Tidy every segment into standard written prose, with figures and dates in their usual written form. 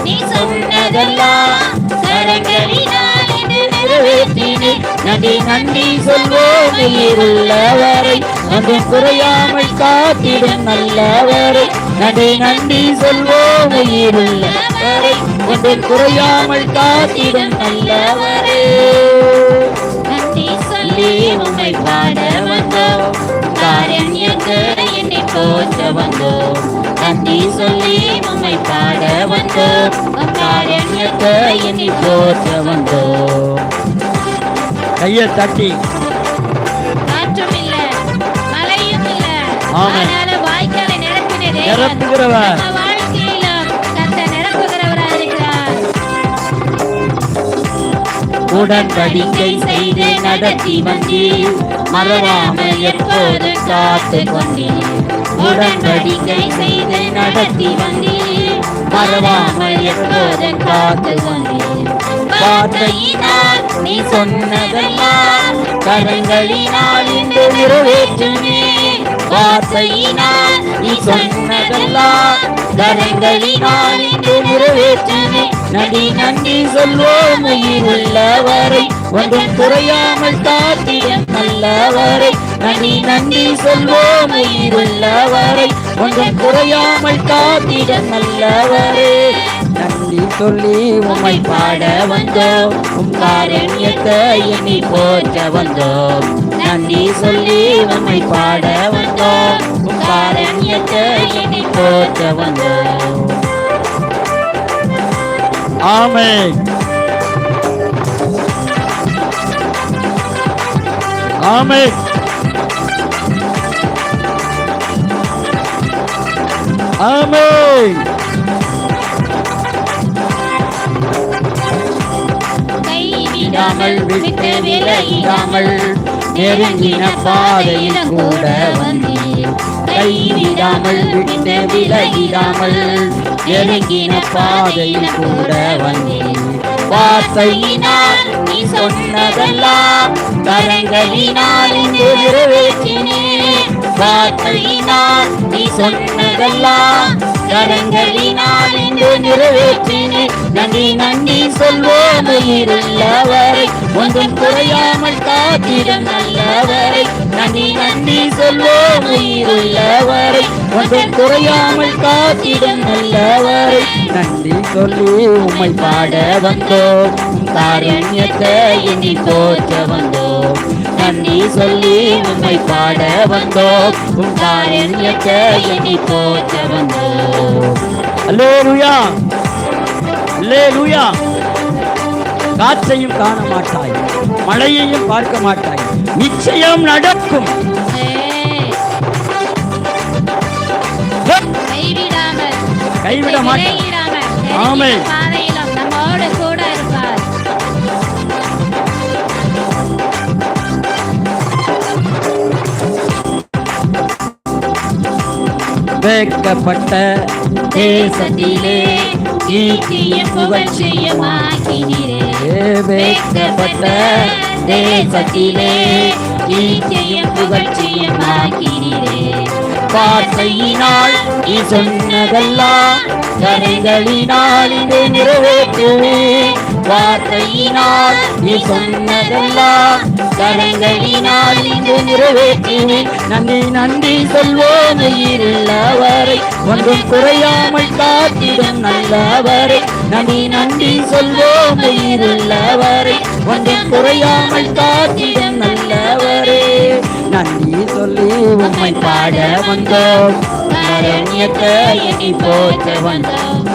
நீ சொன்னதெல்லாம் கரங்களினால் என்று நிறைவேற்றினீர். நன்றி நன்றி சொல்வோம் உயிருள்ளவரை, நன்றி குறையாமல் காத்திடும் நல்லவரை. நன்றி நன்றி சொல்வோம் உயிருள்ளவரை, நன்றி குறையாமல் காத்திடும் நல்லவரே. நன்றி சொல்லி உம்மை பாட வந்தோம், காரண்யத்தை என்னை போற்ற வந்தோம். நன்றி சொல்லி உம்மை பாட வந்தோம், காரண்யத்தை என்னை போற்ற வந்தோம். கையை தட்டி. காற்றும் இல்ல, மழையும் இல்ல, ஆனால வாய்க்காலை நிரப்பினதே நிரப்புகிறவர். வாழ்க்கையிலும் கர்த்தர் நிரப்புகிறவராக இருக்கிறார். உடன்படிக்கை செய்து நடத்தி வந்தீர், மறவாமல் எப்போது காத்து கொண்டீர். உடன்படிக்கை செய்து நடத்தி வந்தீர், மறவாமல் எப்போது காத்து கொண்டீர். வார்த்தையினால் நீ சொன்னதெல்லாம் கரங்களினால் இன்று நிறைவேற்றினீர். வார்த்தையினால் நீ சொன்னதெல்லாம் கரங்களினால் இன்று நிறைவேற்றினீர். நன்றி நன்றி சொல்வோம் உயிருள்ளவரை, ஒன்றும் குறையாமல் காத்திடும் நல்லவரை. நன்றி நன்றி சொல்வோம் உயிருள்ளவரை, ஒன்றும் குறையாமல் காத்திடும் நல்லவரே. நன்றி சொல்லி உம்மை பாட வந்தோம், உம் காரண்யத்தை எண்ணி போற்ற வந்தோம். நன்றி சொல்லி உம்மை பாட வந்தோம், உம் காரண்யத்தை எண்ணி போற்ற வந்தோம். ஆமென். ஆமென். ஆமென். கைவிடாமல் விட்டு விலகிடாமல் நெருங்கின பாதையில் கூட வந்தீர். கைவிடாமல் விட்டு விலகிடாமல் நெருங்கின பாதையில் கூட வந்தீர். வார்த்தையினால் நீ சொன்னதெல்லாம் கரங்களினால் இன்று நிறைவேற்றினீர். வார்த்தையினால் நீ சொன்னதெல்லாம் கரங்களினால் இன்று நிறைவேற்றினீர். நன்றி நன்றி சொல்வோம் உயிருள்ளவரை, ஒன்றும் குறையாமல் காத்திடும் நல்லவரை. நன்றி நன்றி சொல்வோம் உயிருள்ளவரை, ஒன்றும் குறையாமல் காத்திடும் நல்லவரை. நன்றி சொல்லி உம்மை பாட வந்தோம், காரண்யத்தை எண்ணி போற்ற வந்தோம். நன்றி சொல்லி உம்மை பாட வந்தோம், உம் காரண்யத்தை எண்ணி போற்ற வந்தோம். அல்லேலூயா, அல்லேலூயா. காற்றையும் காண மாட்டாய், மழையையும் பார்க்க மாட்டாய், நிச்சயம் நடக்கும். கைவிட மாட்டாய். ஆமென். நம்மோடு கூட இருப்பார். வைக்கப்பட்ட தேசத்திலே கீர்த்தியும் புகழ்ச்சியும் ஆக்கினீரே. வைக்கப்பட்ட தேசத்திலே கீர்த்தியும் புகழ்ச்சியும் ஆக்கினீரே. வார்த்தையினால் நீ சொன்னதெல்லாம் கரைகளினால் இன்று நிறைவேற்றுவேன். வார்த்தையினால் நீ சொன்னதெல்லாம் கரங்களினால் இன்று நிறைவேற்றினேன். நன்றி நன்றி சொல்வோம் உயிருள்ளவரை, ஒன்றும் குறையாமல் காத்திடும் நல்லவரை. நன்றி நன்றி சொல்வோம் உயிருள்ளவரை, ஒன்றும் குறையாமல் காத்திடும் நல்லவரே. நன்றி சொல்லி உம்மை பாட வந்தோம், காரண்யத்தை எண்ணி போற்ற வந்தோம்.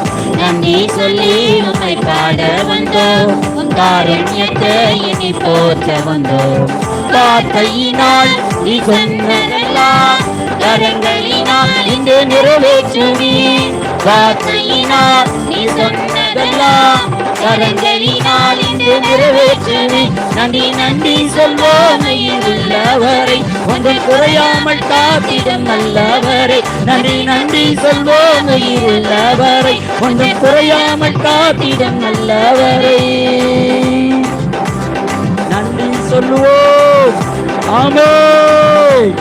நன்றி சொல்லி உம்மை பாட வந்தோம், காரண்யத்தை எண்ணி போற்ற வந்தோம். வார்த்தையினால் நீ சொன்னதெல்லாம் கரங்களினால் இன்று நிறைவேற்றுவீர். வார்த்தையினால் நீ சொன்னதெல்லாம் கரங்களினால் இன்று நிறைவேற்றுவீர். நன்றி நன்றி சொல்வோம் உள்ளவரை, ஒன்றும் குறையாமல் காத்திடும் நல்லவரை. நன்றி நன்றி சொல்வோம் உள்ளவரை, ஒன்றும் குறையாமல் காத்திடும் நல்லவரை. நன்றி சொல்லுவோம். ஆமென்.